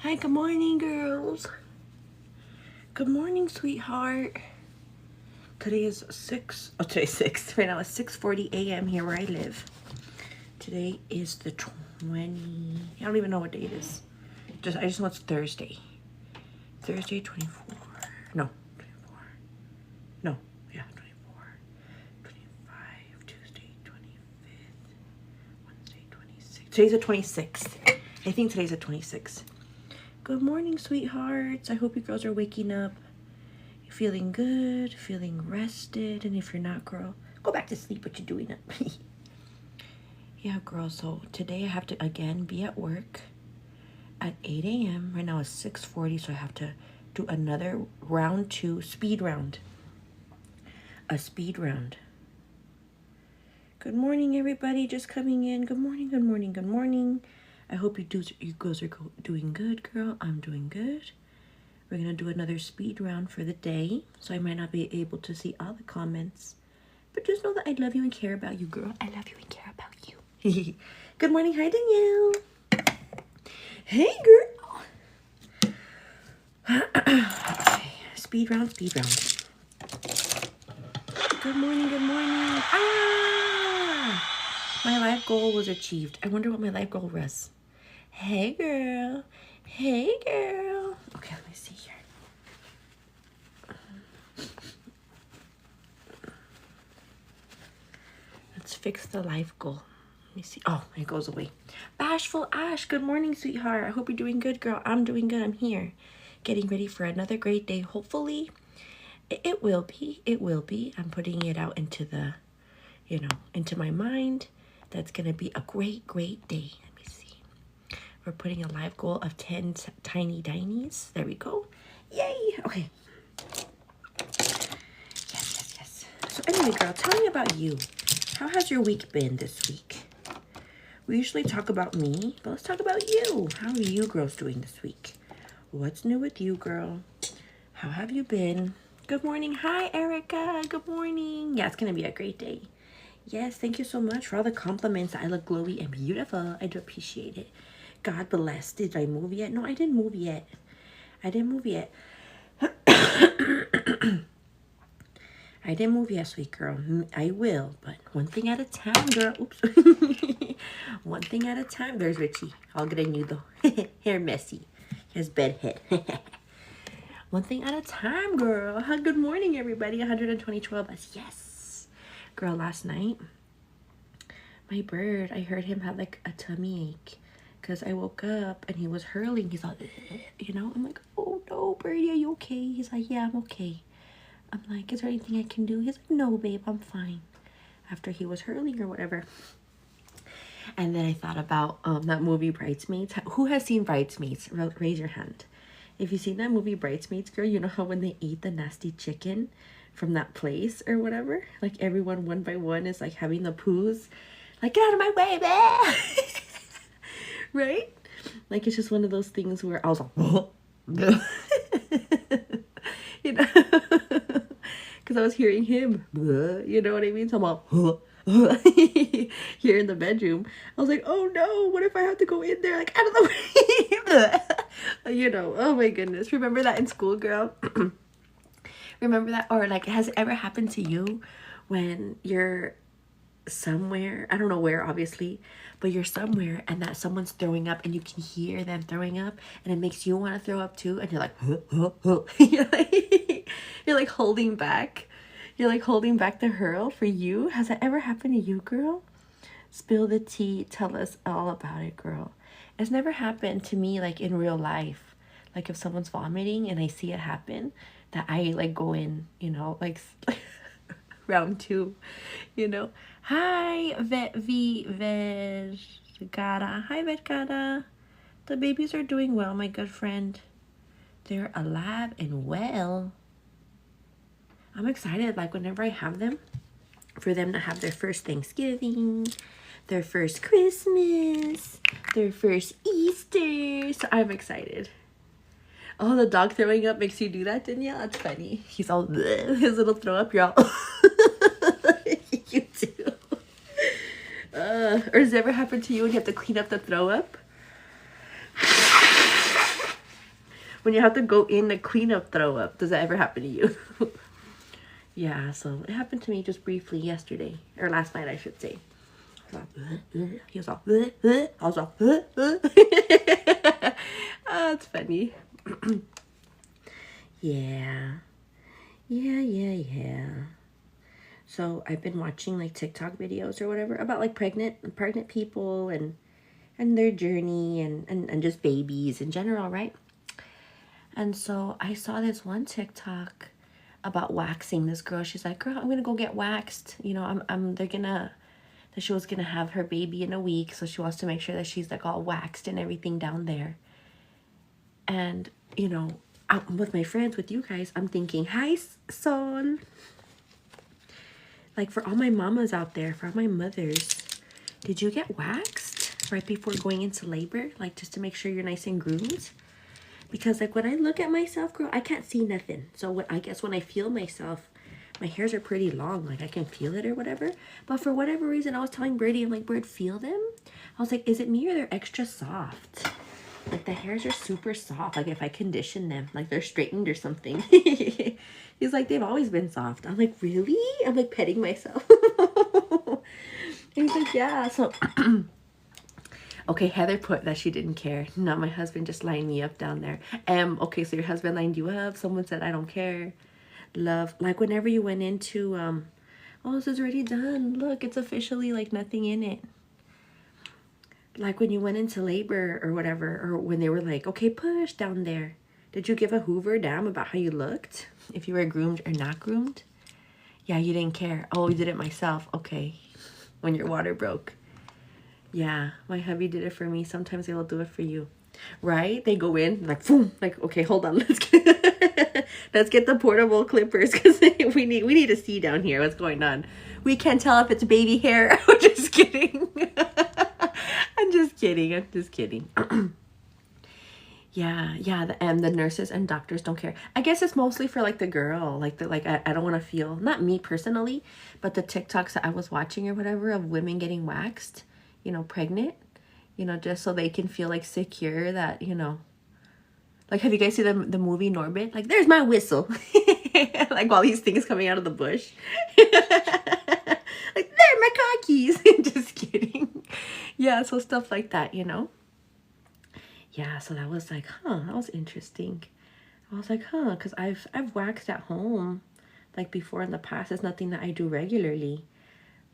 Hi, good morning, girls. Good morning, sweetheart. Today is 6. Oh, today's 6. Right now it's 6:40 a.m. here where I live. Today is the 20. I don't even know what day it is. I just know it's Thursday. Thursday 24. No, 24. No, yeah, 24. 25. Tuesday 25th. Wednesday 26th. Today's the 26th. I think today's the 26th. Good morning, sweethearts. I hope you girls are waking up. You're feeling good, feeling rested. And if you're not, girl, go back to sleep. What you doing up? Yeah, girl. So today I have to, again, be at work at 8 a.m. Right now it's 6:40, so I have to do another round 2 speed round. A speed round. Good morning, everybody. Just coming in. Good morning, good morning, good morning. I hope you girls are doing good, girl. I'm doing good. We're going to do another speed round for the day. So I might not be able to see all the comments. But just know that I love you and care about you, girl. I love you and care about you. Good morning. Hi, Danielle. Hey, girl. Okay. Speed round, speed round. Good morning, good morning. Ah! My life goal was achieved. I wonder what my life goal was. Hey, girl. Hey, girl. Okay, let me see here. Let's fix the life goal. Let me see. Oh, it goes away. Bashful Ash. Good morning, sweetheart. I hope you're doing good, girl. I'm doing good. I'm here. Getting ready for another great day. Hopefully, it will be. It will be. I'm putting it out into the, into my mind. That's going to be a great, great day. Let me see. We're putting a live goal of 10 tiny dinies. There we go. Yay. Okay. Yes. So anyway, girl, tell me about you. How has your week been this week? We usually talk about me, but let's talk about you. How are you girls doing this week? What's new with you, girl? How have you been? Good morning. Hi, Erica. Good morning. Yeah, it's going to be a great day. Yes, thank you so much for all the compliments. I look glowy and beautiful. I do appreciate it. God bless. Did I move yet? No, I didn't move yet. I didn't move yet, sweet girl. I will, but one thing at a time, girl. Oops. One thing at a time. There's Richie. All good and you, though. Hair messy. His bed head. One thing at a time, girl. Good morning, everybody. 120 us. Yes. Girl, last night, my bird, I heard him have like a tummy ache because I woke up and he was hurling. He's like, I'm like, oh no, birdie, are you okay? He's like, yeah, I'm okay. I'm like, is there anything I can do? He's like, no, babe, I'm fine. After he was hurling or whatever. And then I thought about that movie Bridesmaids. Who has seen Bridesmaids? Raise your hand. If you've seen that movie Bridesmaids, girl, you know how when they eat the nasty chicken from that place or whatever, like everyone one by one is like having the poos, like, get out of my way, man. Right? Like, it's just one of those things where I was like, oh. Because I was hearing him, you know what I mean? So I'm all, here in the bedroom. I was like, oh no, what if I have to go in there, like, out of the way? Oh my goodness. Remember that in school, girl? Remember that? Or like, has it ever happened to you when you're somewhere, I don't know where, obviously, but you're somewhere and that someone's throwing up and you can hear them throwing up and it makes you want to throw up too, and you're like, you're like holding back. You're like holding back the hurl for you. Has that ever happened to you, girl? Spill the tea. Tell us all about it, girl. It's never happened to me, like in real life. Like if someone's vomiting and I see it happen, that I like go in, like round 2, Hi, Vergara. Hi, Vergara. The babies are doing well, my good friend. They're alive and well. I'm excited, like, whenever I have them, for them to have their first Thanksgiving, their first Christmas, their first Easter. So I'm excited. Oh, the dog throwing up makes you do that, Danielle? That's funny. He's all, bleh, his little throw up, y'all. You too. Or does it ever happen to you when you have to clean up the throw up? When you have to go in to clean up throw up. Does that ever happen to you? Yeah, so it happened to me just briefly yesterday. Or last night, I should say. He was all, I was all, oh, it's funny. Yeah. Yeah. So I've been watching like TikTok videos or whatever about like pregnant people and their journey and just babies in general, right? And so I saw this one TikTok about waxing. This girl, she's like, girl, I'm gonna go get waxed. You know, that she was gonna have her baby in a week, so she wants to make sure that she's like all waxed and everything down there. And you know, with my friends, with you guys, I'm thinking, hi, son. Like for all my mamas out there, for all my mothers, did you get waxed right before going into labor? Like just to make sure you're nice and groomed? Because like when I look at myself, girl, I can't see nothing. So I guess when I feel myself, my hairs are pretty long. Like I can feel it or whatever. But for whatever reason, I was telling Birdie, I'm like, Bird, feel them? I was like, is it me or they're extra soft? Like the hairs are super soft. Like if I condition them, like they're straightened or something. He's like, they've always been soft. I'm like, really? I'm like petting myself. He's like, yeah. So, okay, Heather put that she didn't care. No, my husband just lined me up down there. Okay, so your husband lined you up. Someone said, I don't care. Love. Like whenever you went into, oh, this is already done. Look, it's officially like nothing in it. Like when you went into labor or whatever, or when they were like, okay, push down there. Did you give a hoover damn about how you looked? If you were groomed or not groomed? Yeah, you didn't care. Oh, you did it myself. Okay. When your water broke. Yeah, my hubby did it for me. Sometimes they will do it for you. Right? They go in like, boom, like, okay, hold on. Let's get the portable clippers because we need to see down here what's going on. We can't tell if it's baby hair. I'm just kidding. I'm just kidding. Yeah, the nurses and doctors don't care. I guess it's mostly for like the girl, like I don't want to feel, not me personally, but the TikToks that I was watching or whatever of women getting waxed, you know, pregnant, you know, just so they can feel like secure that, you know, like have you guys seen the movie Norbit? Like there's my whistle, like all these things coming out of the bush, like they're my car keys. Just kidding. Yeah, so stuff like that, you know. Yeah, so that was like, that was interesting. I was like, because I've waxed at home, like before in the past. It's nothing that I do regularly,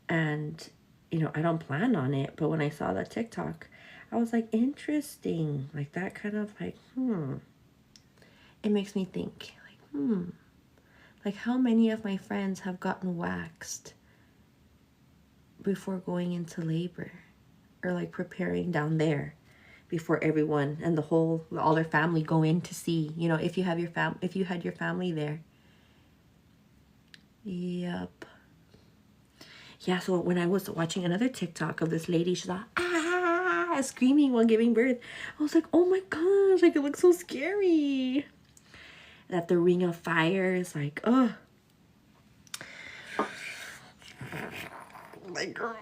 and you know I don't plan on it. But when I saw that TikTok, I was like, interesting. Like that kind of like, It makes me think, like, like how many of my friends have gotten waxed before going into labor, or like preparing down there before everyone and all their family go in to see, you know, if you had your family there. Yep. Yeah, so when I was watching another TikTok of this lady, she's like, screaming while giving birth. I was like, oh my gosh, like it looks so scary. That the ring of fire is like, oh. My girl.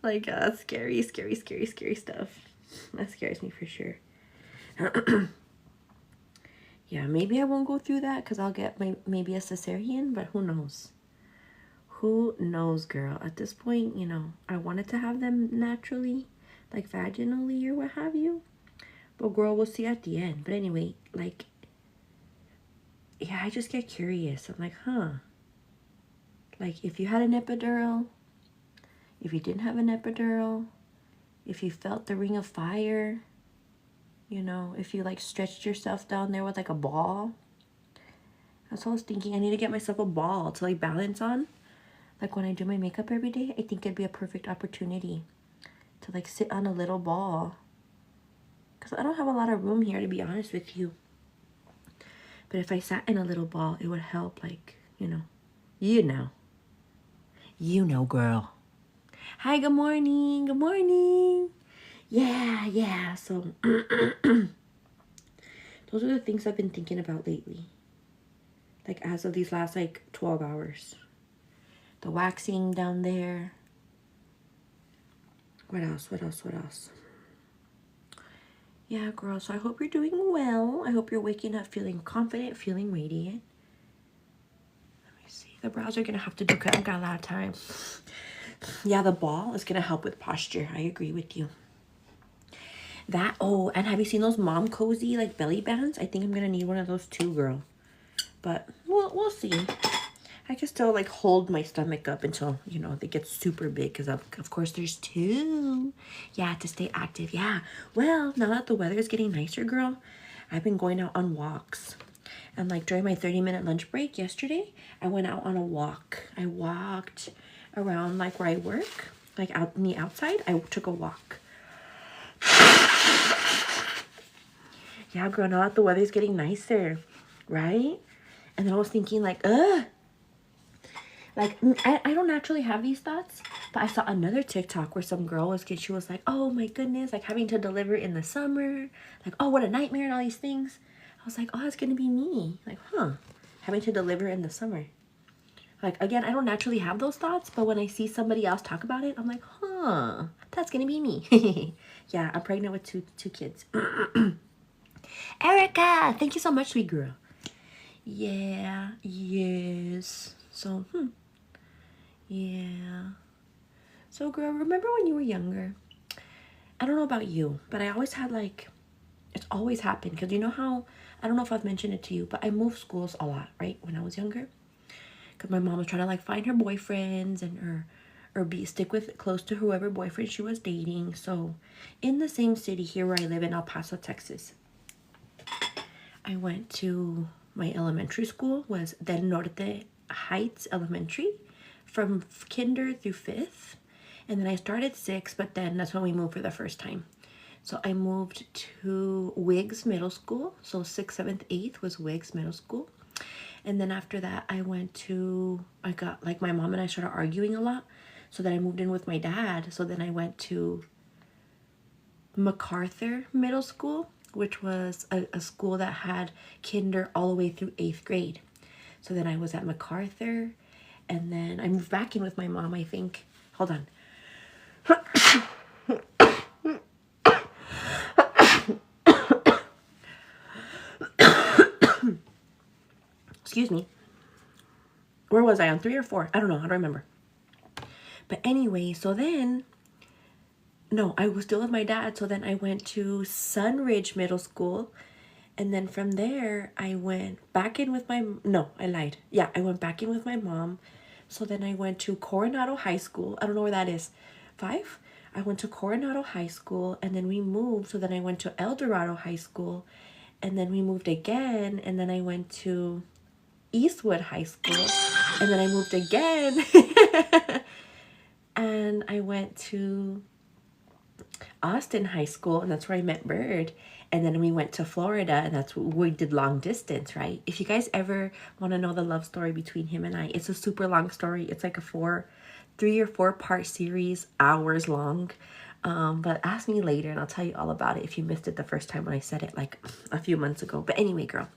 Like, scary stuff. That scares me for sure. Yeah, maybe I won't go through that because I'll get maybe a cesarean, but who knows? Who knows, girl? At this point, you know, I wanted to have them naturally, like vaginally or what have you. But girl, we'll see at the end. But anyway, like, yeah, I just get curious. I'm like, like if you had an epidural, if you didn't have an epidural, if you felt the ring of fire, you know, if you like stretched yourself down there with like a ball. That's what I was thinking. I need to get myself a ball to like balance on. Like when I do my makeup every day, I think it'd be a perfect opportunity to like sit on a little ball. Because I don't have a lot of room here, to be honest with you. But if I sat in a little ball, it would help, like, you know. You know, girl. Hi, good morning. Good morning. Yeah. So, those are the things I've been thinking about lately. Like, as of these last, like, 12 hours. The waxing down there. What else? Yeah, girl, so I hope you're doing well. I hope you're waking up feeling confident, feeling radiant. Let me see. The brows are going to have to do because I've got a lot of time. Yeah, the ball is going to help with posture. I agree with you. That, oh, and have you seen those mom cozy, like, belly bands? I think I'm going to need one of those too, girl. But we'll see. I can still, like, hold my stomach up until, you know, they get super big. Because, of course, there's two. Yeah, to stay active. Yeah. Well, now that the weather is getting nicer, girl, I've been going out on walks. And, like, during my 30-minute lunch break yesterday, I went out on a walk. I walked around, like, where I work. Like, out in the outside. I took a walk. Yeah, girl, now that the weather's getting nicer. Right? And then I was thinking, like, like, I don't naturally have these thoughts, but I saw another TikTok where some girl she was like, oh my goodness, like having to deliver in the summer, like, oh, what a nightmare and all these things. I was like, oh, it's gonna be me. Like, huh, having to deliver in the summer. Like, again, I don't naturally have those thoughts, but when I see somebody else talk about it, I'm like, huh, that's gonna be me. Yeah, I'm pregnant with two kids. Erica, thank you so much, sweet girl. Yeah, yes. So, yeah. So, girl, remember when you were younger? I don't know about you, but I always had, like, it's always happened. Because you know how, I don't know if I've mentioned it to you, but I moved schools a lot, right? When I was younger. Because my mom was trying to, like, find her boyfriends and stick with close to whoever boyfriend she was dating. So, in the same city here where I live in El Paso, Texas, I went to my elementary school, was Del Norte Heights Elementary, from kinder through 5th. And then I started 6th, but then that's when we moved for the first time. So I moved to Wiggs Middle School. So 6th, 7th, 8th was Wiggs Middle School. And then after that, I got, like, my mom and I started arguing a lot. So then I moved in with my dad. So then I went to MacArthur Middle School, which was a school that had kinder all the way through 8th grade. So then I was at MacArthur, and then I moved back in with my mom, I think. Hold on. Excuse me. Where was I, on 3 or 4? I don't know. I don't remember. But anyway, so then, no, I was still with my dad. So then I went to Sunridge Middle School. And then from there, I went back in with no, I lied. Yeah, I went back in with my mom. So then I went to Coronado High School. I don't know where that is. 5? I went to Coronado High School, and then we moved. So then I went to El Dorado High School, and then we moved again. And then I went to Eastwood High School, and then I moved again. And I went to Austin High School, and that's where I met Bird. And then we went to Florida, and that's what we did long distance, right? If you guys ever want to know the love story between him and I, it's a super long story. It's like a 3 or 4 part series, hours long. But ask me later, and I'll tell you all about it if you missed it the first time when I said it, like, a few months ago. But anyway, girl.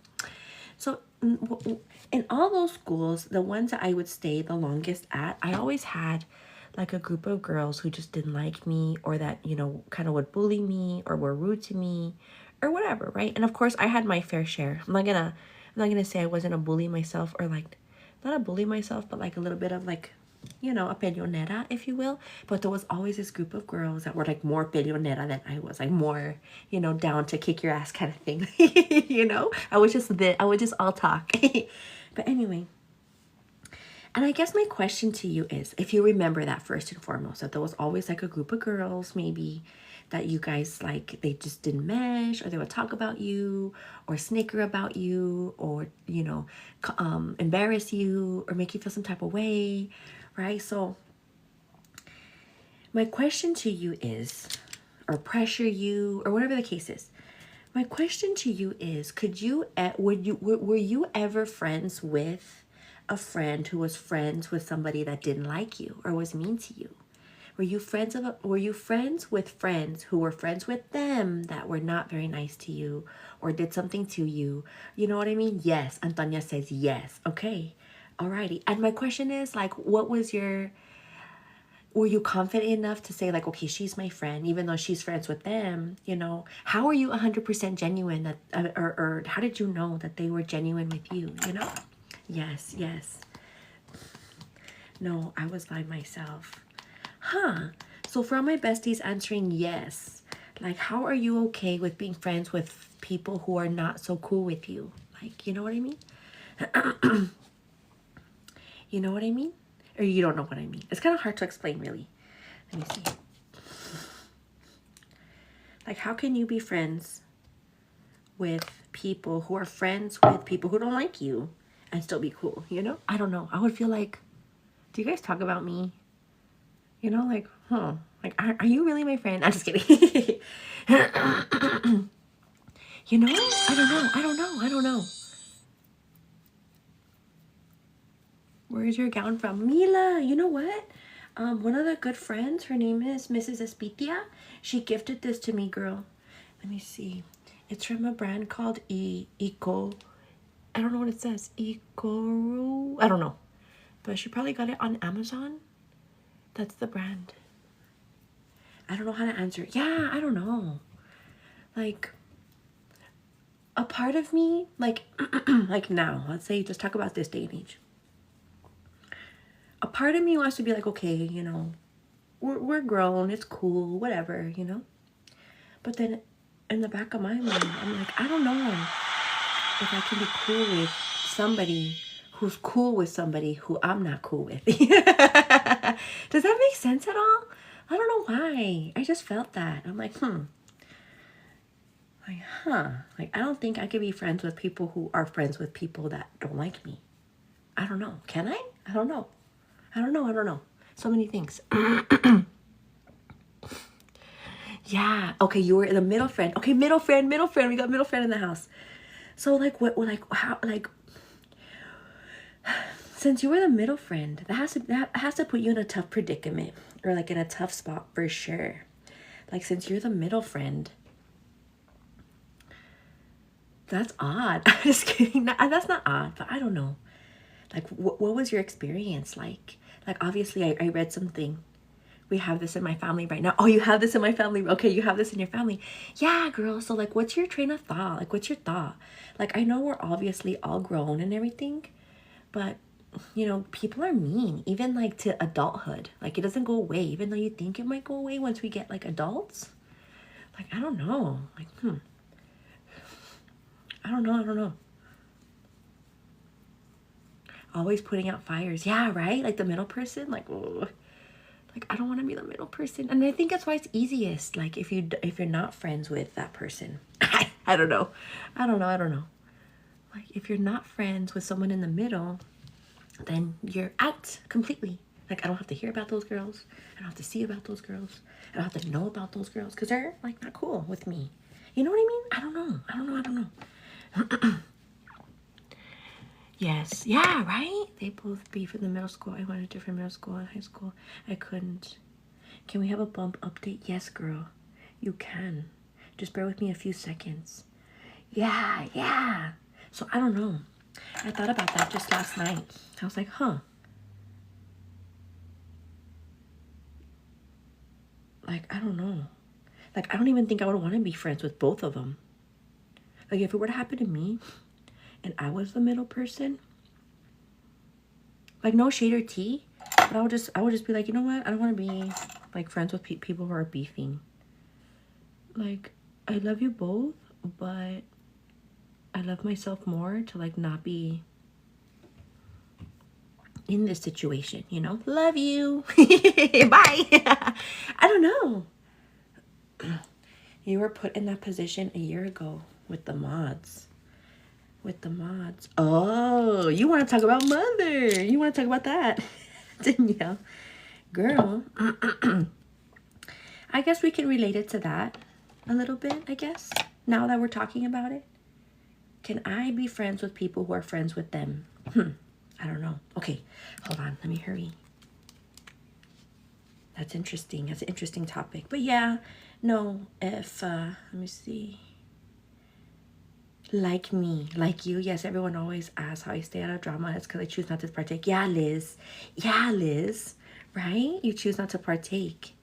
So in all those schools, the ones that I would stay the longest at, I always had, like, a group of girls who just didn't like me, or that, you know, kind of would bully me or were rude to me or whatever, right? And of course I had my fair share. I'm not gonna say I wasn't a bully myself, or, like, not a bully myself, but, like, a little bit of, like, you know, a peleonera, if you will. But there was always this group of girls that were, like, more peleonera than I was, like, more, you know, down to kick your ass kind of thing. You know, I was just all talk. But anyway, and I guess my question to you is, if you remember that, first and foremost, that there was always, like, a group of girls, maybe, that you guys, like, they just didn't mesh, or they would talk about you, or snicker about you, or, you know, embarrass you, or make you feel some type of way, right? So my question to you is, or pressure you, or whatever the case is, my question to you is, were you ever friends with a friend who was friends with somebody that didn't like you or was mean to you? Were you friends with friends who were friends with them that were not very nice to you or did something to you? You know what I mean? Yes. Antonia says yes. Okay. Alrighty. And my question is, like, what was your, were you confident enough to say like, okay, she's my friend, even though she's friends with them, you know? How are you 100% genuine that, or how did you know that they were genuine with you, you know? Yes, yes. No, I was by myself. Huh. So for all my besties answering yes, like, how are you okay with being friends with people who are not so cool with you? Like, you know what I mean? You know what I mean? Or you don't know what I mean. It's kind of hard to explain, really. Let me see. Like, how can you be friends with people who are friends with people who don't like you and still be cool, you know? I don't know. I would feel like, do you guys talk about me? You know, like, huh? Like, are you really my friend? I'm just kidding. You know? I don't know. I don't know. I don't know. Where's your gown from? Mila, you know what? One of the good friends, her name is Mrs. Espitia. She gifted this to me, girl. Let me see. It's from a brand called Eco. I don't know what it says. Eco. I don't know. But she probably got it on Amazon. That's the brand. I don't know how to answer. Yeah, I don't know. Like, a part of me, like, like now, let's say, just talk about this day and age. A part of me wants to be like, okay, you know, we're grown, it's cool, whatever, you know. But then in the back of my mind, I'm like, I don't know if I can be cool with somebody who's cool with somebody who I'm not cool with. Does that make sense at all? I don't know why. I just felt that. I'm like, like, like, I don't think I could be friends with people who are friends with people that don't like me. I don't know. Can I? I don't know. I don't know. I don't know. So many things. Yeah. Okay, you were the middle friend. Okay, middle friend, middle friend. We got middle friend in the house. So like what, like how, like, since you were the middle friend, that has to put you in a tough predicament, or like in a tough spot for sure. Like, since you're the middle friend, that's odd. I'm just kidding. That's not odd, but I don't know. Like, what was your experience like? Like, obviously, I read something. We have this in my family right now. Oh, you have this in my family. Okay, you have this in your family. Yeah, girl. So, like, what's your train of thought? Like, what's your thought? Like, I know we're obviously all grown and everything, but, you know, people are mean, even, like, to adulthood. Like, it doesn't go away, even though you think it might go away once we get, like, adults. Like, I don't know. Like, I don't know. I don't know. Always putting out fires. Yeah, right? Like, the middle person. Like, oh. Like, I don't want to be the middle person. And I think that's why it's easiest. Like, if you're not friends with that person. I don't know. I don't know. Like, if you're not friends with someone in the middle, then you're out completely. Like, I don't have to hear about those girls. I don't have to see about those girls. I don't have to know about those girls because they're, like, not cool with me. You know what I mean? I don't know. Yes. Yeah, right? They both beef in the middle school. I went to different middle school and high school. I couldn't. Can we have a bump update? Yes, girl. You can. Just bear with me a few seconds. Yeah. So, I don't know. I thought about that just last night. I was like, like, I don't know. Like, I don't even think I would want to be friends with both of them. Like, if it were to happen to me and I was the middle person, like, no shade or tea, but I would just be like, you know what? I don't want to be, like, friends with people who are beefing. Like, I love you both, but I love myself more to, like, not be in this situation, you know? Love you. Bye. I don't know. You were put in that position a year ago with the mods. Oh, you want to talk about mother. You want to talk about that. Danielle. Girl. I guess we can relate it to that a little bit, I guess. Now that we're talking about it. Can I be friends with people who are friends with them? I don't know. Okay, hold on. Let me hurry. That's interesting. That's an interesting topic. But yeah, no, if, let me see. Like me, like you. Yes, everyone always asks how I stay out of drama. It's because I choose not to partake. Yeah, Liz. right? You choose not to partake.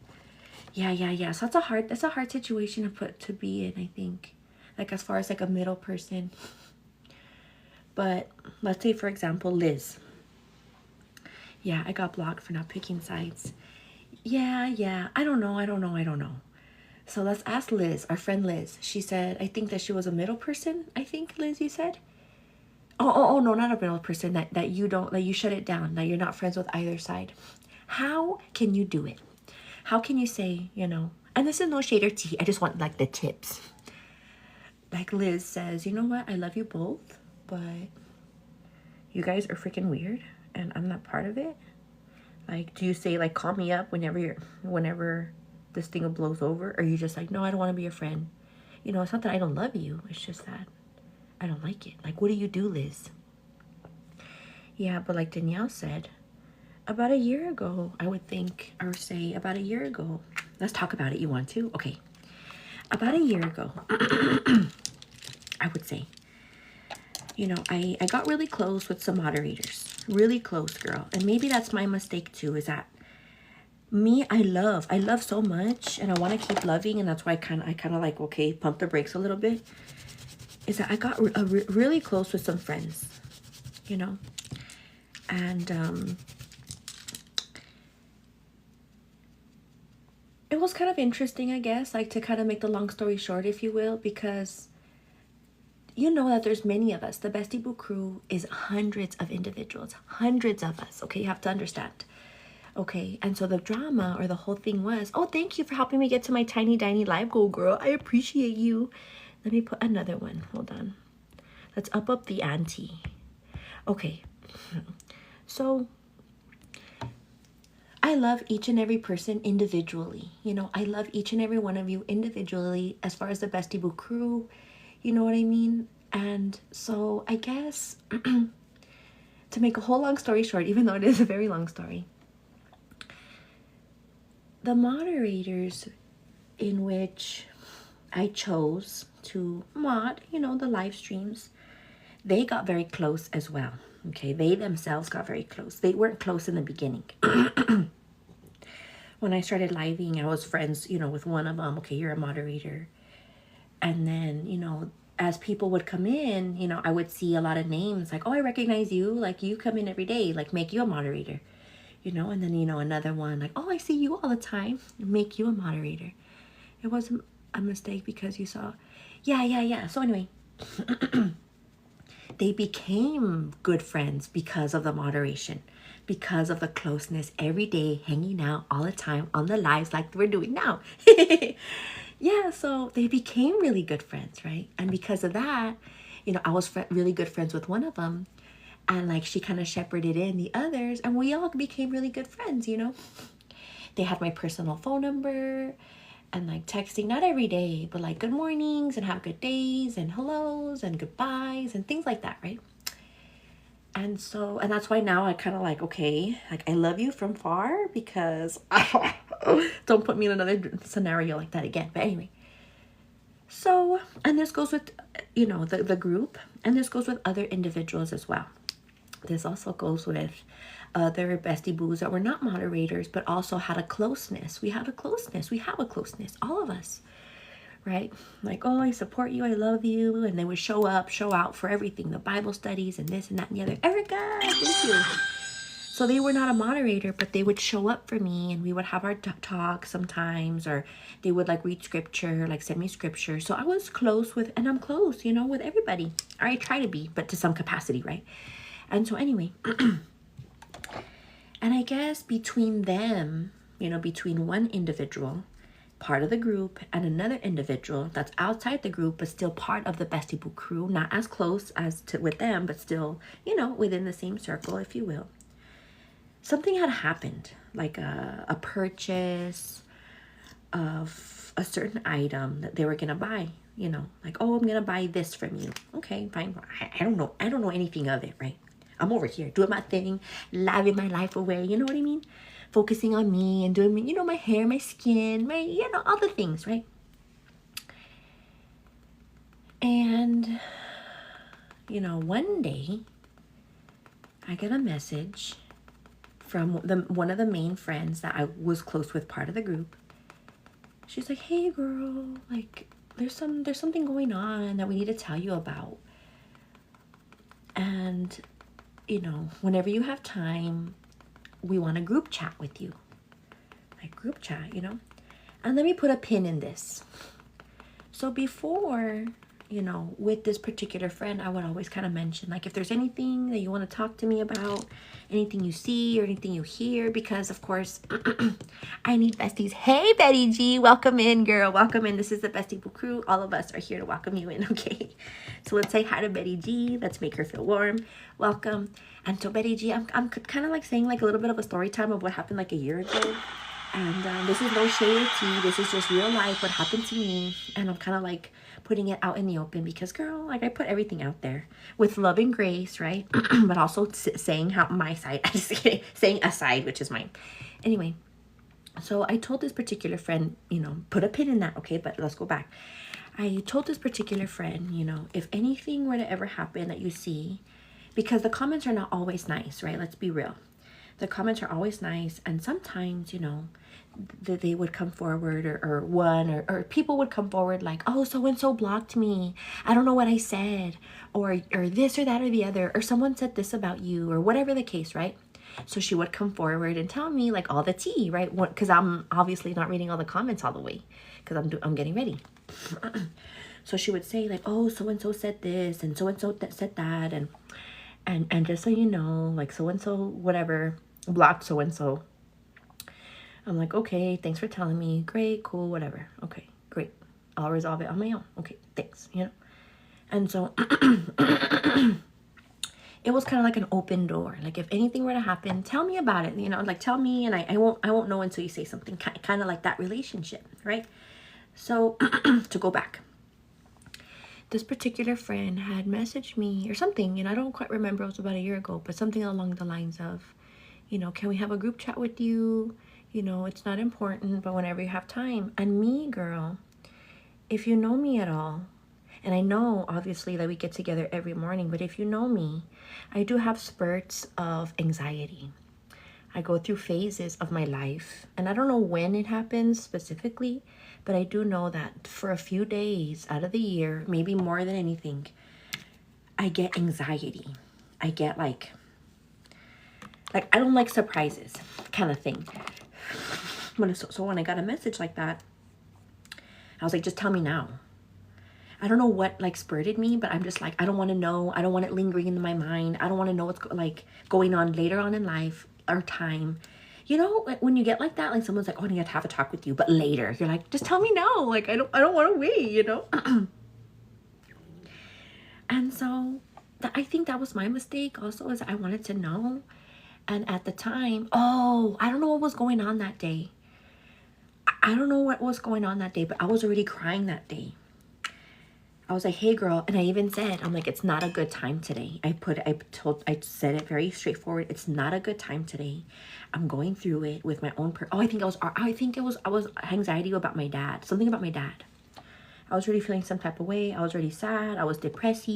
Yeah. So that's a hard situation to be in, I think. Like as far as like a middle person. But let's say, for example, Liz. Yeah, I got blocked for not picking sides. Yeah. I don't know. So let's ask Liz, our friend Liz. She said, I think that she was a middle person. I think, Liz, you said? Oh, no, not a middle person. That you don't, that you shut it down. That you're not friends with either side. How can you do it? How can you say, you know, and this is no shade or tea. I just want like the tips. Like Liz says, you know what? I love you both, but you guys are freaking weird and I'm not part of it. Like, do you say like, call me up whenever this thing blows over? Or you just like, no, I don't want to be your friend. You know, it's not that I don't love you. It's just that I don't like it. Like, what do you do, Liz? Yeah, but like Danielle said, about a year ago, I would think, or say about a year ago. Let's talk about it. You want to? Okay. About a year ago, I would say, you know, I got really close with some moderators. Really close, girl. And maybe that's my mistake too, is that me, I love so much and I want to keep loving, and that's why I kind of like, okay, pump the brakes a little bit. Is that I got really close with some friends, you know, and it was kind of interesting, I guess, like to kind of make the long story short, if you will, because you know that there's many of us. The BestieBoo Crew is hundreds of individuals, hundreds of us. Okay, you have to understand. Okay, and so the drama or the whole thing was, oh, thank you for helping me get to my tiny live goal, girl. I appreciate you. Let me put another one. Hold on. Let's up the ante. Okay, so I love each and every person individually. You know, I love each and every one of you individually as far as the BestieBoo Crew. You know what I mean? And so I guess to make a whole long story short, even though it is a very long story, the moderators in which I chose to mod, you know, the live streams, they got very close as well. Okay, they themselves got very close. They weren't close in the beginning. When I started living, I was friends, you know, with one of them. Okay, you're a moderator. And then, you know, as people would come in, you know, I would see a lot of names like, oh, I recognize you. Like, you come in every day. Like, make you a moderator. You know, and then, you know, another one like, oh, I see you all the time. Make you a moderator. It wasn't a mistake because you saw. Yeah. So anyway, they became good friends because of the moderation, because of the closeness every day, hanging out all the time on the lives like we're doing now. Yeah, so they became really good friends, right? And because of that, you know, I was really good friends with one of them. And like she kind of shepherded in the others. And we all became really good friends, you know. They had my personal phone number and like texting, not every day, but like good mornings and have good days and hellos and goodbyes and things like that, right? And so, and that's why now I kind of like, okay, like I love you from far because don't put me in another scenario like that again. But anyway, so, and this goes with, you know, the group, and this goes with other individuals as well. This also goes with other bestie boos that were not moderators, but also had a closeness. We have a closeness, all of us. Right? Like, oh, I support you, I love you. And they would show up, show out for everything, the Bible studies and this and that and the other. Erica, thank you. So they were not a moderator, but they would show up for me and we would have our talk sometimes, or they would like read scripture, like send me scripture. So I was close with, and I'm close, you know, with everybody. Or I try to be, but to some capacity, right? And so anyway, and I guess between them, you know, between one individual, part of the group, and another individual that's outside the group but still part of the BestieBoo Crew, not as close as to with them, but still, you know, within the same circle, if you will. Something had happened, like a purchase of a certain item that they were gonna buy, you know, like, oh, I'm gonna buy this from you. Okay, fine. I don't know anything of it, right? I'm over here doing my thing, living my life away, you know what I mean? Focusing on me and doing, you know, my hair, my skin, my, you know, all the things, right? And, you know, one day I get a message from one of the main friends that I was close with, part of the group. She's like, hey girl, like there's something going on that we need to tell you about. And, you know, whenever you have time, we want a group chat with you. Like group chat, you know? And let me put a pin in this. So before, you know, with this particular friend, I would always kind of mention, like, if there's anything that you want to talk to me about, anything you see or anything you hear, because of course, I need besties. Hey, Betty G, welcome in, girl. Welcome in. This is the BestieBoo Crew. All of us are here to welcome you in, okay? So let's say hi to Betty G. Let's make her feel warm. Welcome. And so Betty G, I'm kind of like saying like a little bit of a story time of what happened like a year ago. And this is no shade or tea. This is just real life, what happened to me. And I'm kind of like putting it out in the open because, girl, like I put everything out there with love and grace, right? But also saying how my side, I'm just kidding, saying a side, which is mine. Anyway, so I told this particular friend, you know, put a pin in that, okay? But let's go back. I told this particular friend, you know, if anything were to ever happen that you see, because the comments are not always nice, right? Let's be real. The comments are always nice, and sometimes, you know, they would come forward, or people would come forward like, oh, so-and-so blocked me. I don't know what I said, or this or that or the other, or someone said this about you, or whatever the case, right? So she would come forward and tell me like all the tea, right? Because I'm obviously not reading all the comments all the way because I'm getting ready. So she would say like, oh, so-and-so said this, and so-and-so said that, and just so you know, like so-and-so, whatever, blocked so-and-so. I'm like, okay, thanks for telling me. Great, cool, whatever. Okay, great. I'll resolve it on my own. Okay, thanks, you know? And so it was kind of like an open door. Like if anything were to happen, tell me about it, you know? Like tell me, and I won't know until you say something. Kind of like that relationship, right? So to go back. This particular friend had messaged me or something, and I don't quite remember, it was about a year ago, but something along the lines of, you know, can we have a group chat with you? You know, it's not important, but whenever you have time. And me, girl, if you know me at all, and I know obviously that we get together every morning, but if you know me, I do have spurts of anxiety. I go through phases of my life, and I don't know when it happens specifically, but I do know that for a few days out of the year, maybe more than anything, I get anxiety. I get like I don't like surprises kind of thing. So when I got a message like that, I was like, just tell me now. I don't know what like spurted me, but I'm just like, I don't want to know. I don't want it lingering in my mind. I don't want to know what's like going on later on in life or time. You know, when you get like that, like someone's like, oh, I need to have a talk with you, but later, you're like, just tell me now. Like, I don't want to wait, you know? And so I think that was my mistake also, is I wanted to know. And at the time, oh, I don't know what was going on that day. I don't know what was going on that day, but I was already crying that day. I was like, hey girl, and I even said, I'm like, it's not a good time today. I said it very straightforward. It's not a good time today. I'm going through it with my own I was anxiety about my dad, something about my dad. I was already feeling some type of way. I was already sad. I was depressed.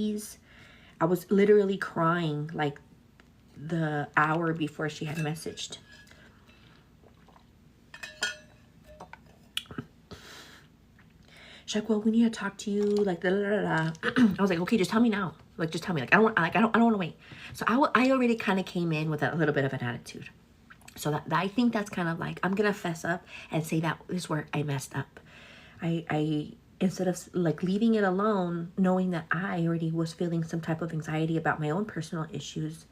I was literally crying like the hour before she had messaged. She's like, well, we need to talk to you, like, da, da, da, da. I was like, okay, just tell me now. Like, just tell me. Like, I don't want to wait. So I already kind of came in with a little bit of an attitude. So that I think that's kind of like, I'm going to fess up and say that is where I messed up. I instead of like leaving it alone, knowing that I already was feeling some type of anxiety about my own personal issues,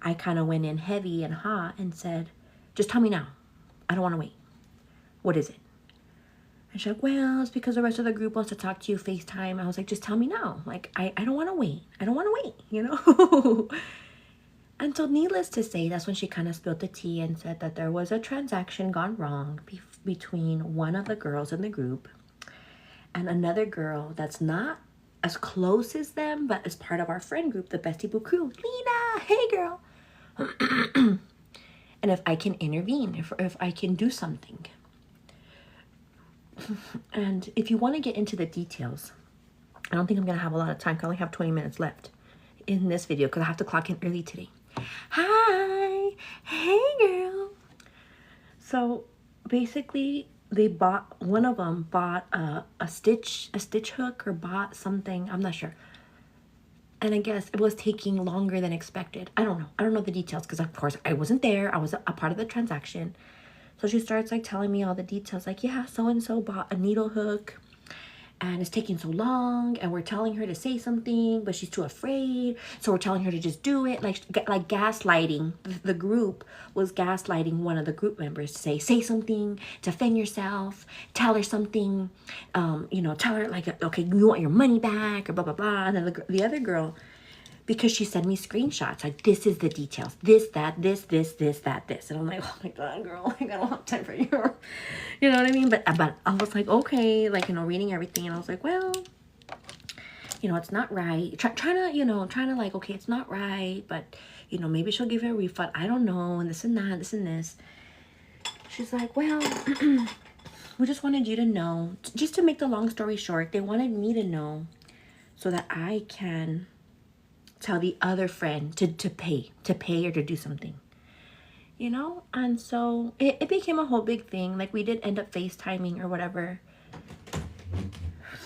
I kind of went in heavy and hot and said, just tell me now. I don't want to wait. What is it? And she's like, well, it's because the rest of the group wants to talk to you FaceTime. I was like, just tell me now. Like, I don't want to wait. I don't want to wait, you know? And so needless to say, that's when she kind of spilled the tea and said that there was a transaction gone wrong between one of the girls in the group and another girl that's not as close as them, but as part of our friend group, the BestieBoo Crew. Lena, hey girl. And if I can intervene, if I can do something. And if you want to get into the details, I don't think I'm going to have a lot of time. I only have 20 minutes left in this video because I have to clock in early today. Hi. Hey, girl. So basically, they bought, one of them bought a stitch hook, or bought something. I'm not sure. And I guess it was taking longer than expected. I don't know. I don't know the details because, of course, I wasn't there. I was a part of the transaction. So she starts like telling me all the details. Like, yeah, so-and-so bought a needle hook and it's taking so long, and we're telling her to say something, but she's too afraid. So we're telling her to just do it. Like gaslighting. The group was gaslighting one of the group members to say something, defend yourself, tell her something, you know, tell her like, okay, you want your money back, or blah, blah, blah. And then the other girl, because she sent me screenshots, like, this is the details, this, that, this, that, this. And I'm like, oh my God, girl, like, I don't have time for you. You know what I mean? But I was like, okay, like, you know, reading everything. And I was like, well, you know, it's not right. Trying to like, okay, it's not right, but, you know, maybe she'll give you a refund. I don't know. And this and that, this and this. She's like, well, we just wanted you to know, just to make the long story short, they wanted me to know so that I can tell the other friend to pay or to do something, you know. And so it became a whole big thing. Like, we did end up FaceTiming or whatever.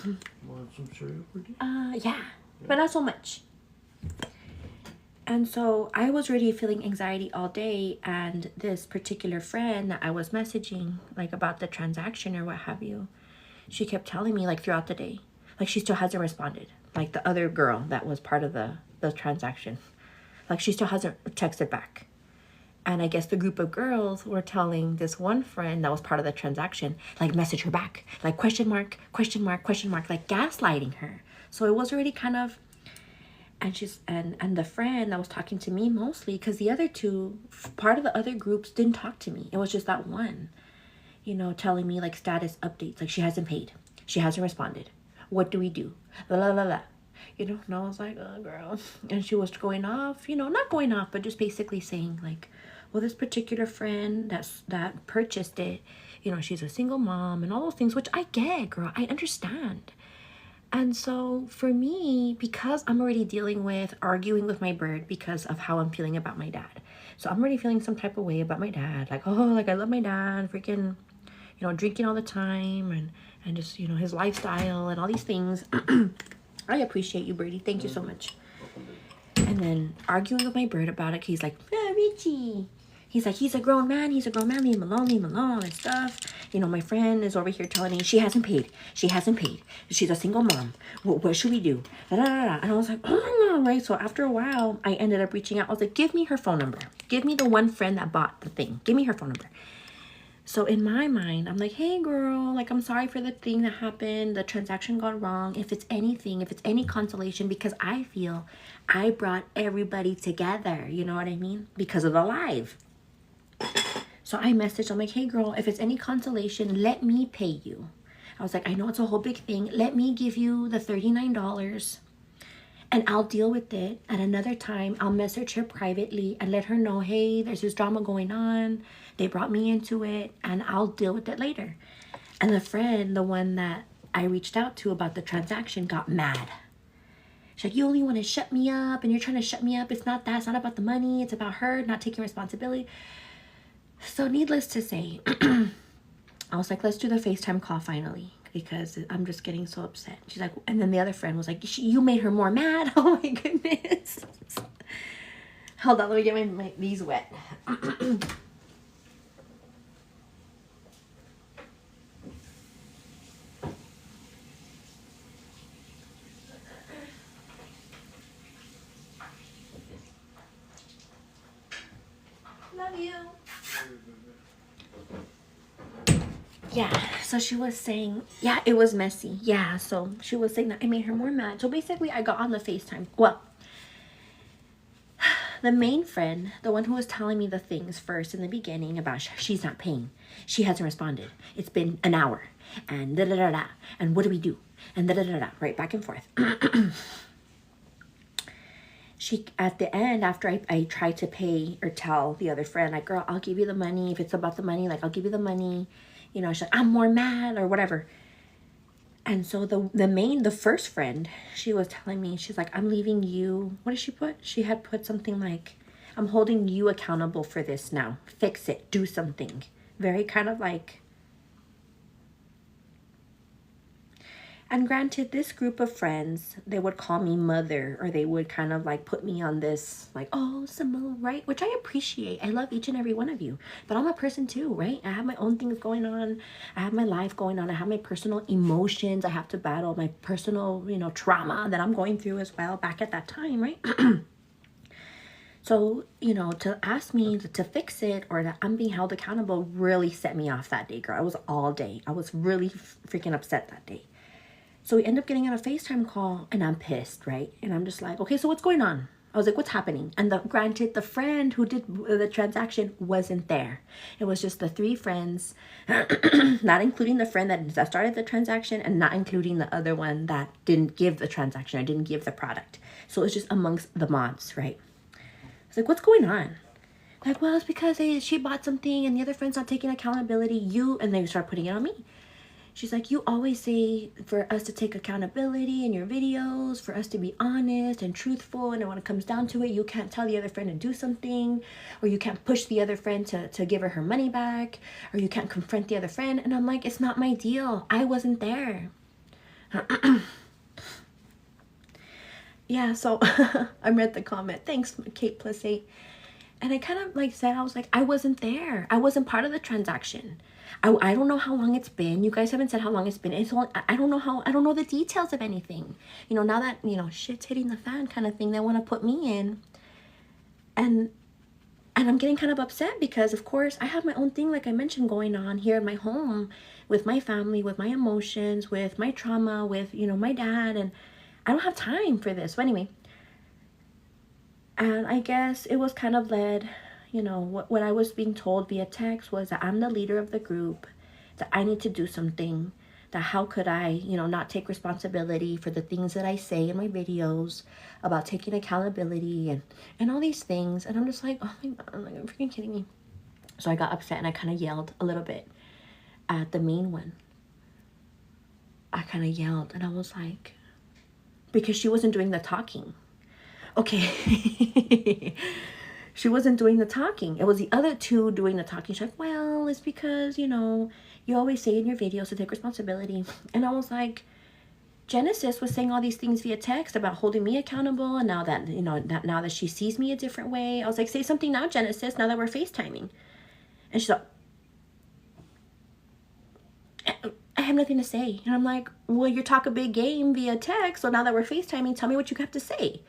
Want some cereal, Pretty? Yeah, but not so much. And so I was already feeling anxiety all day, and this particular friend that I was messaging, like, about the transaction or what have you, she kept telling me, like, throughout the day, like, she still hasn't responded. Like, the other girl that was part of the transaction, like, she still hasn't texted back. And I guess the group of girls were telling this one friend that was part of the transaction, like, message her back, like, question mark, like, gaslighting her. So it was already kind of, and she's, and the friend that was talking to me mostly, because the other two, part of the other groups, didn't talk to me. It was just that one, you know, telling me, like, status updates, like, she hasn't paid, she hasn't responded, what do we do, la la la la. You know, and I was like, oh, girl. And she was going off, you know, not going off, but just basically saying, like, well, this particular friend that purchased it, you know, she's a single mom and all those things, which I get, girl. I understand. And so for me, because I'm already dealing with arguing with my bird because of how I'm feeling about my dad. So I'm already feeling some type of way about my dad. Like, oh, like, I love my dad, freaking, you know, drinking all the time, and just, you know, his lifestyle and all these things. I appreciate you, Birdie. Thank you so much. And then arguing with my bird about it. He's like, Richie. He's like, he's a grown man. Leave him alone, and stuff. You know, my friend is over here telling me she hasn't paid. She's a single mom. What should we do? Da, da, da, da. And I was like, oh my God, right? So after a while, I ended up reaching out. I was like, give me her phone number. Give me the one friend that bought the thing. Give me her phone number. So in my mind, I'm like, hey, girl, like, I'm sorry for the thing that happened. The transaction gone wrong. If it's anything, if it's any consolation, because I feel I brought everybody together. You know what I mean? Because of the live. So I messaged, I'm like, hey, girl, if it's any consolation, let me pay you. I was like, I know it's a whole big thing. Let me give you the $39 and I'll deal with it at another time. I'll message her privately and let her know, hey, there's this drama going on. They brought me into it, and I'll deal with it later. And the friend, the one that I reached out to about the transaction, got mad. She's like, you only want to shut me up, and you're trying to shut me up. It's not that. It's not about the money. It's about her not taking responsibility. So needless to say, I was like, let's do the FaceTime call finally, because I'm just getting so upset. She's like, and then the other friend was like, you made her more mad. Oh my goodness. Hold on, let me get these wet. Love you. Yeah, so she was saying, yeah, it was messy. Yeah, so she was saying that I made her more mad. So basically, I got on the FaceTime. Well, the main friend, the one who was telling me the things first in the beginning about she's not paying, she hasn't responded. It's been an hour, and da da da da. And what do we do? And da da da da. Right, back and forth. She, at the end, after I tried to pay or tell the other friend, like, girl, I'll give you the money. If it's about the money, like, I'll give you the money. You know, she's like, I'm more mad or whatever. And so the first friend, she was telling me, she's like, I'm leaving you. What did she put? She had put something like I'm holding you accountable for this now. Fix it. Do something. Very kind of like... And granted, this group of friends, they would call me mother, or they would kind of like put me on this, like, oh, Simone, right? Which I appreciate. I love each and every one of you. But I'm a person too, right? I have my own things going on. I have my life going on. I have my personal emotions. I have to battle my personal, you know, trauma that I'm going through as well back at that time, right? So, you know, to ask me to fix it or that I'm being held accountable really set me off that day, girl. I was all day. I was really freaking upset that day. So we end up getting on a FaceTime call and I'm pissed, right? And I'm just like, okay, so what's going on? I was like, what's happening? And granted, the friend who did the transaction wasn't there. It was just the three friends, not including the friend that started the transaction and not including the other one that didn't give the transaction or didn't give the product. So it was just amongst the mods, right? I was like, what's going on? Like, well, it's because she bought something and the other friend's not taking accountability. And they start putting it on me. She's like, you always say for us to take accountability in your videos, for us to be honest and truthful. And when it comes down to it, you can't tell the other friend to do something, or you can't push the other friend to give her money back, or you can't confront the other friend. And I'm like, it's not my deal. I wasn't there. Yeah, so I read the comment. Thanks, Kate+8. And I kind of like said, I was like, I wasn't there. I wasn't part of the transaction. I don't know how long it's been. You guys haven't said how long it's been. It's only, I don't know the details of anything. You know, now that, you know, shit's hitting the fan kind of thing, they want to put me in. And I'm getting kind of upset because, of course, I have my own thing, like I mentioned, going on here in my home with my family, with my emotions, with my trauma, with, you know, my dad. And I don't have time for this. So anyway, and I guess it was kind of led... You know, what I was being told via text was that I'm the leader of the group, that I need to do something, that how could I, you know, not take responsibility for the things that I say in my videos about taking accountability and all these things. And I'm just like, oh my God, I'm like, are you freaking kidding me? So I got upset and I kind of yelled a little bit at the main one. I kind of yelled and I was like, because she wasn't doing the talking. Okay. She wasn't doing the talking. It was the other two doing the talking. She's like, well, it's because, you know, you always say in your videos to take responsibility. And I was like, Genesis was saying all these things via text about holding me accountable. And now that, you know, now that she sees me a different way, I was like, say something now, Genesis, now that we're FaceTiming. And she's like, I have nothing to say. And I'm like, well, you talk a big game via text. So now that we're FaceTiming, tell me what you have to say.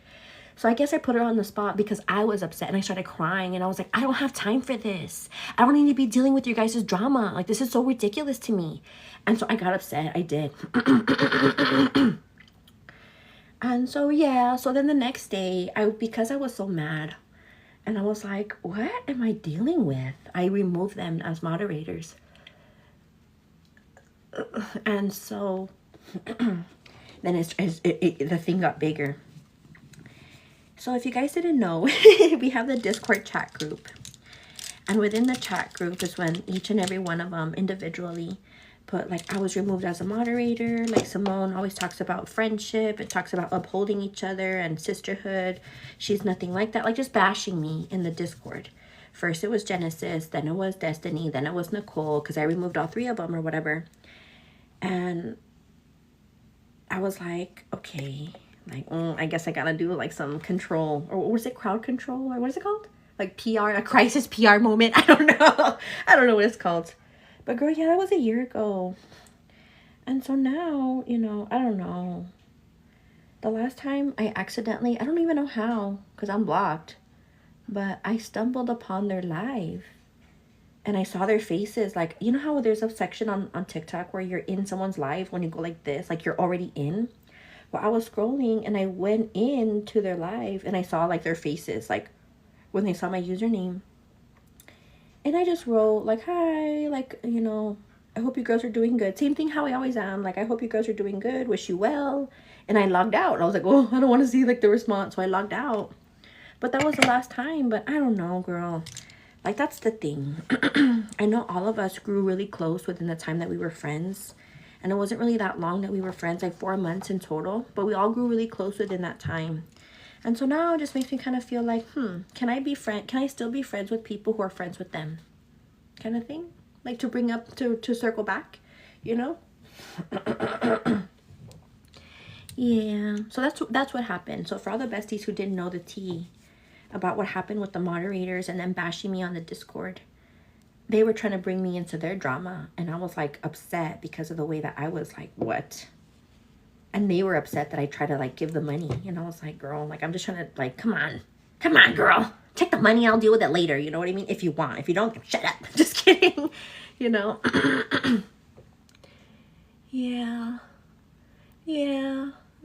So I guess I put her on the spot because I was upset and I started crying and I was like, I don't have time for this. I don't need to be dealing with your guys' drama. Like, this is so ridiculous to me. And so I got upset. I did. And so, yeah. So then the next day, because I was so mad and I was like, what am I dealing with? I removed them as moderators. And so then the thing got bigger. So if you guys didn't know, we have the Discord chat group. And within the chat group is when each and every one of them individually put, like, I was removed as a moderator. Like, Simone always talks about friendship. It talks about upholding each other and sisterhood. She's nothing like that. Like, just bashing me in the Discord. First it was Genesis, then it was Destiny, then it was Nicole, because I removed all three of them or whatever. And I was like, okay... Like, I guess I gotta do like some control, or what was it, crowd control, or what is it called? Like PR, a crisis PR moment. I don't know. I don't know what it's called. But girl, yeah, that was a year ago. And so now, you know, I don't know. The last time I accidentally, I don't even know how, because I'm blocked, but I stumbled upon their live. And I saw their faces. Like, you know how there's a section on TikTok where you're in someone's live when you go like this, like you're already in? Well, I was scrolling and I went into their live and I saw like their faces, like when they saw my username. And I just wrote like, hi, like, you know, I hope you girls are doing good. Same thing how I always am. Like, I hope you girls are doing good. Wish you well. And I logged out. I was like, oh, I don't want to see like the response. So I logged out. But that was the last time. But I don't know, girl. Like, that's the thing. I know all of us grew really close within the time that we were friends. And it wasn't really that long that we were friends, like 4 months in total. But we all grew really close within that time. And so now it just makes me kind of feel like, can I still be friends with people who are friends with them? Kind of thing. Like to bring up, to circle back, you know? Yeah, so that's what happened. So for all the besties who didn't know the tea about what happened with the moderators and then bashing me on the Discord, they were trying to bring me into their drama, and I was like upset because of the way that I was like, what? And they were upset that I tried to like give the money, and I was like, girl, like I'm just trying to like, come on girl, take the money, I'll deal with it later, you know what I mean? If you want, if you don't, shut up. Just kidding. You know.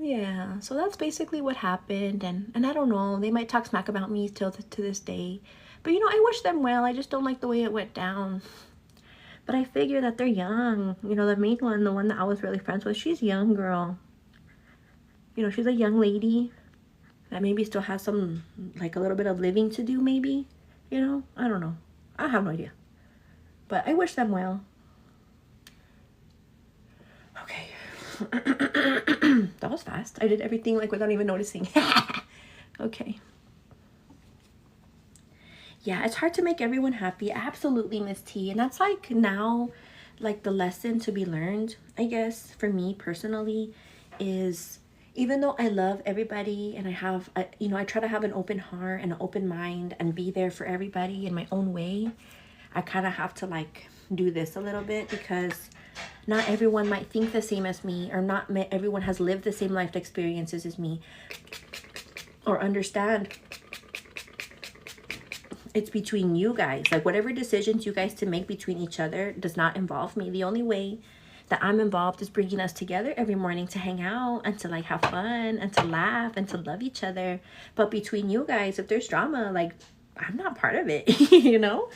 Yeah, so that's basically what happened, and I don't know, they might talk smack about me still to this day, but you know, I wish them well. I just don't like the way it went down. But I figure that they're young, you know, the main one, the one that I was really friends with, she's young, girl. You know, she's a young lady that maybe still has some, like a little bit of living to do, maybe, you know, I don't know, I have no idea, but I wish them well. Okay. That was fast. I did everything like without even noticing. Okay. Yeah, it's hard to make everyone happy. Absolutely, Miss T. And that's like now, like the lesson to be learned, I guess, for me personally, is even though I love everybody and I have, you know, I try to have an open heart and an open mind and be there for everybody in my own way, I kind of have to like do this a little bit, because not everyone might think the same as me, or not everyone has lived the same life experiences as me, or understand it's between you guys. Like whatever decisions you guys to make between each other does not involve me. The only way that I'm involved is bringing us together every morning to hang out and to like have fun and to laugh and to love each other. But between you guys, if there's drama, like I'm not part of it. You know.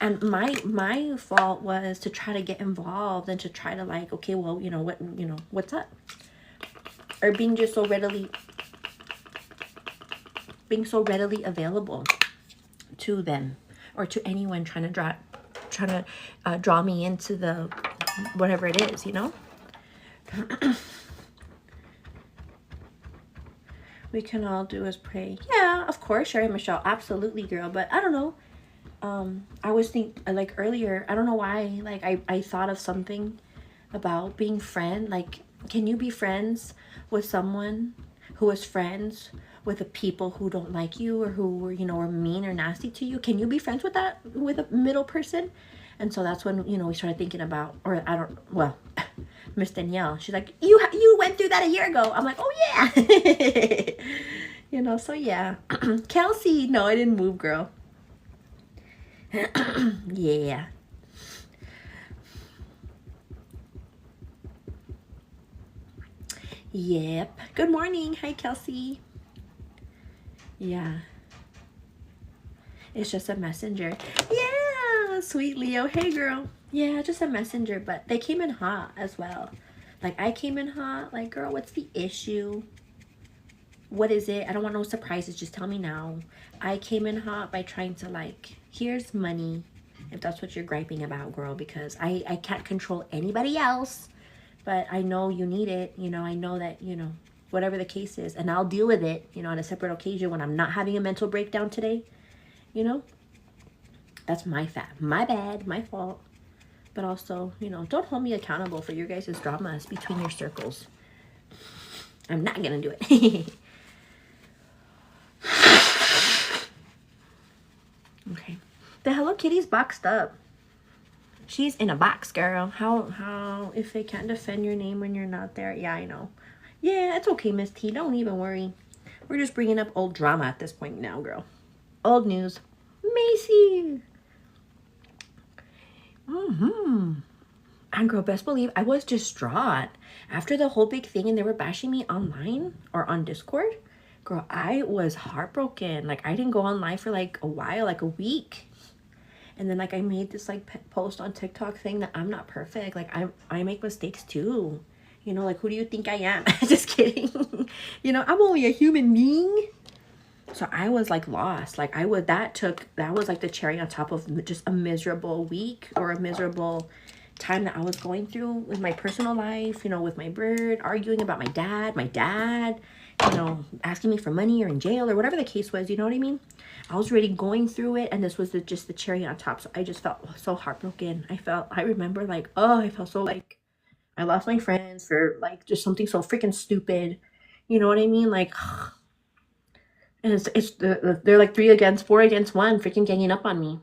And my fault was to try to get involved and to try to like, okay, well, you know what, you know, what's up, or being so readily available to them, or to anyone trying to draw me into the whatever it is, you know. We can all do is pray. Yeah, of course, Sherry Michelle, absolutely, girl. But I don't know. I was like earlier, I don't know why, like I thought of something about being friend. Like, can you be friends with someone who is friends with the people who don't like you, or who, you know, are mean or nasty to you? Can you be friends with that, with a middle person? And so that's when, you know, we started thinking about, or well, Miss Danielle, she's like, you went through that a year ago. I'm like, oh yeah. You know, so yeah. Kelsey, no, I didn't move, girl. Yeah. Yep. Good morning. Hi, Kelsey. Yeah. It's just a messenger. Yeah, sweet Leo. Hey, girl. Yeah, just a messenger, but they came in hot as well. Like, I came in hot. Like, girl, what's the issue? What is it? I don't want no surprises. Just tell me now. I came in hot by trying to, like, here's money, if that's what you're griping about, girl, because I can't control anybody else, but I know you need it. You know, I know that, you know, whatever the case is, and I'll deal with it, you know, on a separate occasion when I'm not having a mental breakdown today, you know. That's my bad, my fault. But also, you know, don't hold me accountable for your guys' dramas between your circles. I'm not gonna do it. Okay. The Hello Kitty's boxed up. She's in a box, girl. How, if they can't defend your name when you're not there? Yeah, I know. Yeah, it's okay, Miss T. Don't even worry. We're just bringing up old drama at this point now, girl. Old news. Macy. And girl, best believe I was distraught after the whole big thing and they were bashing me online or on Discord. Girl, I was heartbroken. Like, I didn't go online for like a while, like a week. And then like I made this like post on TikTok saying that I'm not perfect. Like I make mistakes too. You know, like, who do you think I am? Just kidding. You know, I'm only a human being. So I was like lost. Like that was like the cherry on top of just a miserable week, or a miserable time that I was going through with my personal life, you know, with my bird, arguing about my dad, you know, asking me for money or in jail or whatever the case was, you know what I mean? I was already going through it, and this was just the cherry on top. So I just felt so heartbroken. I remember like, oh, I felt so like I lost my friends for like just something so freaking stupid. You know what I mean? Like, and they're like 4 against 1, freaking ganging up on me.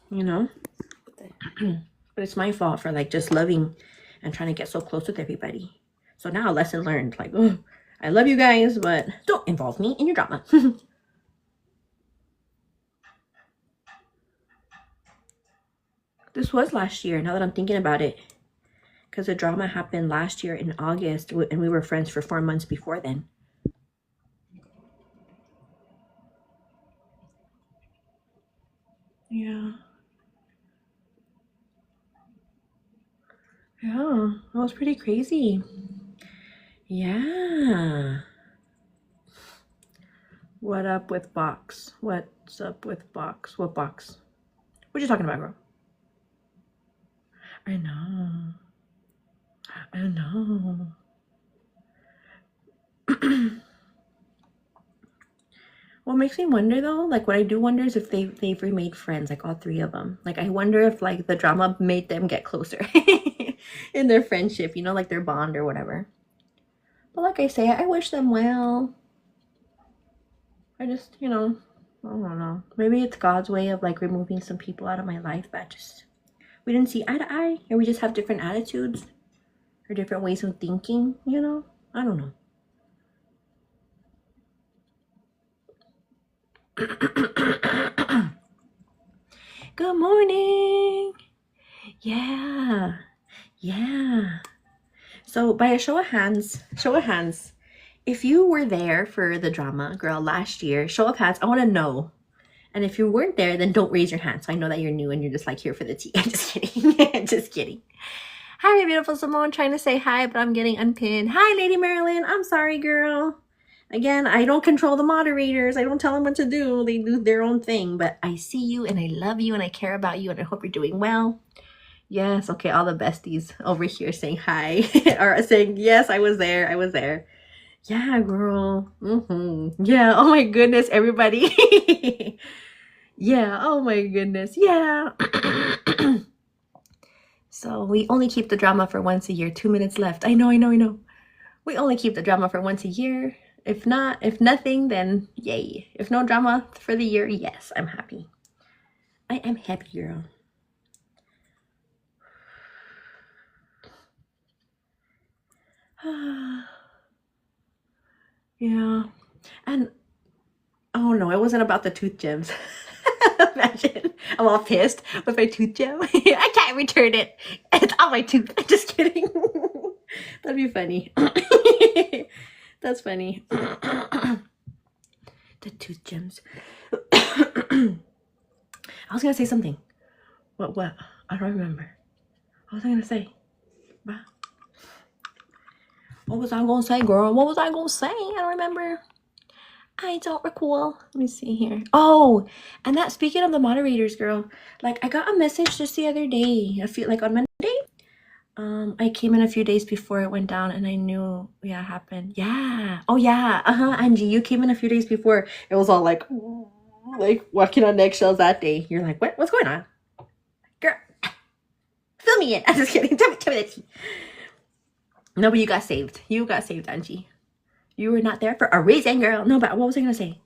You know? But it's my fault for like just loving and trying to get so close with everybody. So now, lesson learned. Like, oh, I love you guys, but don't involve me in your drama. This was last year, now that I'm thinking about it. Because the drama happened last year in August, and we were friends for 4 months before then. Yeah. Yeah, that was pretty crazy. Yeah. What up with Box? What's up with Box? What Box? What you talking about, girl? I know. I know. What makes me wonder though, like what I do wonder is if they've remade friends, like all 3 of them. Like I wonder if like the drama made them get closer in their friendship, you know, like their bond or whatever. But like I say, I wish them well. I just, you know, I don't know. Maybe it's God's way of like removing some people out of my life that just we didn't see eye to eye, or we just have different attitudes or different ways of thinking, you know? I don't know. Good morning. Yeah. Yeah. So by a show of hands, if you were there for the drama, girl, last year, show of hands, I want to know. And if you weren't there, then don't raise your hand. So I know that you're new and you're just like here for the tea. I'm just kidding. Just kidding. Hi, my beautiful Simone. Trying to say hi, but I'm getting unpinned. Hi, Lady Marilyn. I'm sorry, girl. Again, I don't control the moderators. I don't tell them what to do. They do their own thing. But I see you and I love you and I care about you and I hope you're doing well. Yes, okay, all the besties over here saying hi. Or saying, yes, I was there. I was there. Yeah, girl. Yeah, oh my goodness, everybody. Yeah, oh my goodness. Yeah. So we only keep the drama for once a year. 2 minutes left. I know. We only keep the drama for once a year. If nothing, then yay. If no drama for the year, yes, I'm happy. I am happy, girl. Yeah. And oh no, it wasn't about the tooth gems. Imagine I'm all pissed with my tooth gem. I can't return it. It's on my tooth. Just kidding. That'd be funny. That's funny. The tooth gems. I was gonna say something. What? I don't remember. What was I gonna say? What was I gonna say, girl? What was I gonna say? I don't remember. I don't recall. Let me see here. Oh, and that speaking of the moderators, girl, like I got a message just the other day. I feel like on Monday. I came in a few days before it went down, and I knew, yeah, it happened. Yeah. Oh yeah. Angie, you came in a few days before. It was all like walking on eggshells that day. You're like, what? What's going on, girl? Fill me in. I'm just kidding. Tell me the tea. No, but you got saved. You got saved, Angie. You were not there for a reason, girl. No, but what was I gonna say?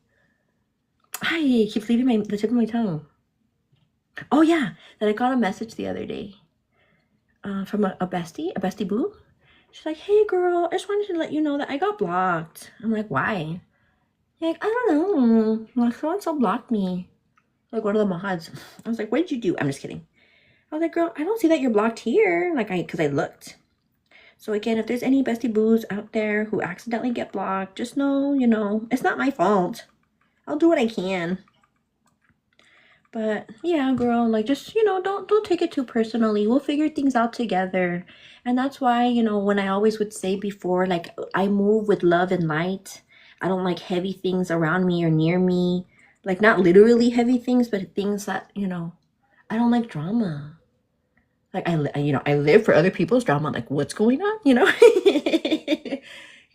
I keep leaving the tip of my tongue. Oh yeah, that I got a message the other day from a BestieBoo. She's like, hey girl, I just wanted to let you know that I got blocked. I'm like, why? Like, I don't know. Like, so-and-so blocked me. Like, one of the mods. I was like, what did you do? I'm just kidding. I was like, girl, I don't see that you're blocked here. Like, because I looked. So again, if there's any BestieBoos out there who accidentally get blocked, just know, you know, it's not my fault. I'll do what I can. But yeah, girl, like, just, you know, don't take it too personally. We'll figure things out together. And that's why, you know, when I always would say before, like, I move with love and light. I don't like heavy things around me or near me. Like, not literally heavy things, but things that, you know, I don't like drama. Like, I live for other people's drama. Like, what's going on? You know?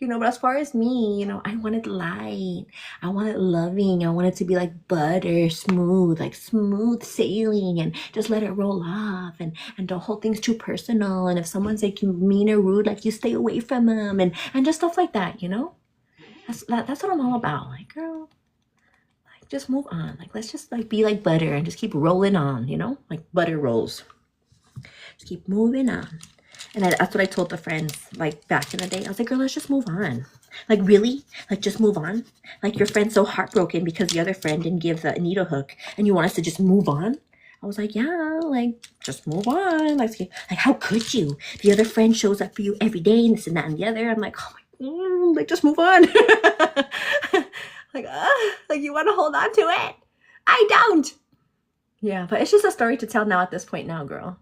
You know, but as far as me, you know, I wanted light. I wanted loving. I wanted to be like butter, smooth, like smooth sailing, and just let it roll off, and don't hold things too personal. And if someone's like mean or rude, like you stay away from them, and just stuff like that, you know? That's what I'm all about. Like, girl, like just move on. Like, let's just like be like butter and just keep rolling on, you know? Like butter rolls. Just keep moving on. And that's what I told the friends, like, back in the day. I was like, girl, let's just move on. Like, really? Like, just move on? Like, your friend's so heartbroken because the other friend didn't give the needle hook, and you want us to just move on? I was like, yeah, like, just move on. Like, how could you? The other friend shows up for you every day, and this and that and the other. I'm like, oh my God, like, just move on. Like, you want to hold on to it? I don't. Yeah, but it's just a story to tell now at this point now, girl.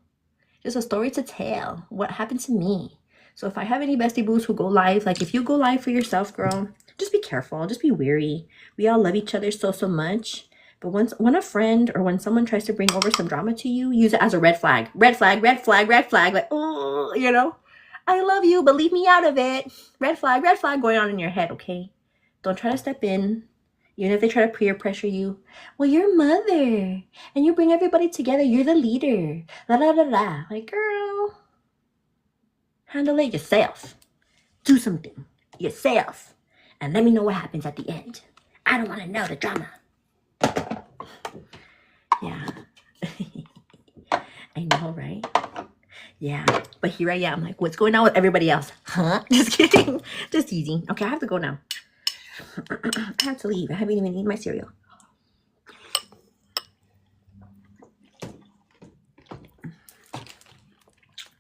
Just a story to tell. What happened to me? So if I have any bestie boos who go live, like if you go live for yourself, girl, just be careful. Just be wary. We all love each other so much. But when a friend or when someone tries to bring over some drama to you, use it as a red flag. Red flag, red flag, red flag. Like, oh, you know, I love you, but leave me out of it. Red flag going on in your head, okay? Don't try to step in. Even if they try to peer pressure you. Well, you're mother. And you bring everybody together. You're the leader. La la la la. Like, girl. Handle it yourself. Do something yourself. And let me know what happens at the end. I don't want to know the drama. Yeah. I know, right? Yeah. But here I am. Like, what's going on with everybody else? Huh? Just kidding. Just teasing. Okay, I have to go now. I have to leave. I haven't even eaten my cereal.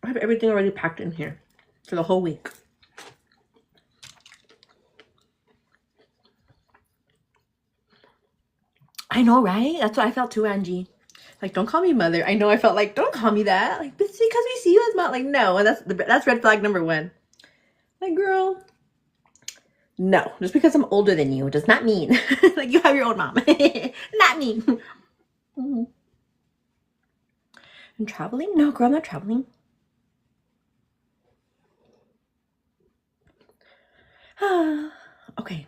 I have everything already packed in here for the whole week. I know, right? That's what I felt too, Angie. Like, don't call me mother. I know I felt like, don't call me that. Like, it's because we see you as mom. Like, no. And that's red flag number one. Like, girl. No, just because I'm older than you does not mean like you have your own mom. Not me. I'm traveling? No, girl, I'm not traveling. Okay.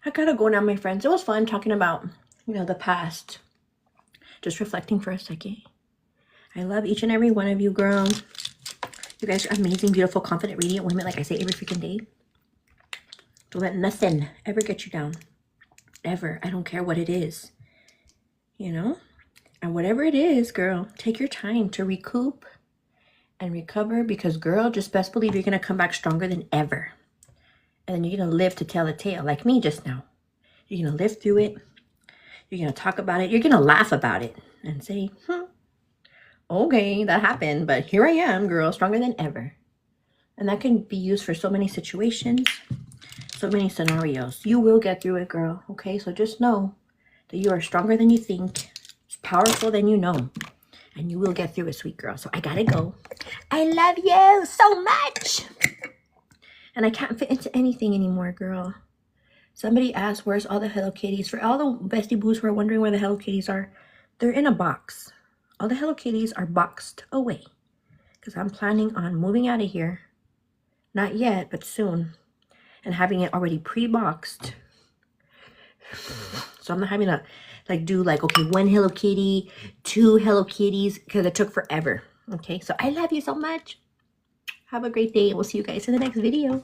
I gotta go now, my friends. It was fun talking about, you know, the past. Just reflecting for a second. I love each and every one of you, girl. You guys are amazing, beautiful, confident, radiant women, like I say every freaking day. Don't let nothing ever get you down. Ever. I don't care what it is. You know? And whatever it is, girl, take your time to recoup and recover, because, girl, just best believe you're going to come back stronger than ever. And then you're going to live to tell the tale, like me just now. You're going to live through it. You're going to talk about it. You're going to laugh about it and say, okay, that happened, but here I am, girl, stronger than ever. And that can be used for so many situations. So many scenarios. You will get through it, girl. Okay, so just know that you are stronger than you think, powerful than you know, and you will get through it, sweet girl. So I gotta go. I love you so much, and I can't fit into anything anymore, girl. Somebody asked, where's all the Hello Kitties? For all the bestie boos who are wondering where the Hello Kitties are, they're in a box. All the Hello Kitties are boxed away, because I'm planning on moving out of here. Not yet, but soon. And having it already pre-boxed. So I'm not having to like do like, okay, 1 Hello Kitty, 2 Hello Kitties, because it took forever. Okay, so I love you so much. Have a great day. We'll see you guys in the next video.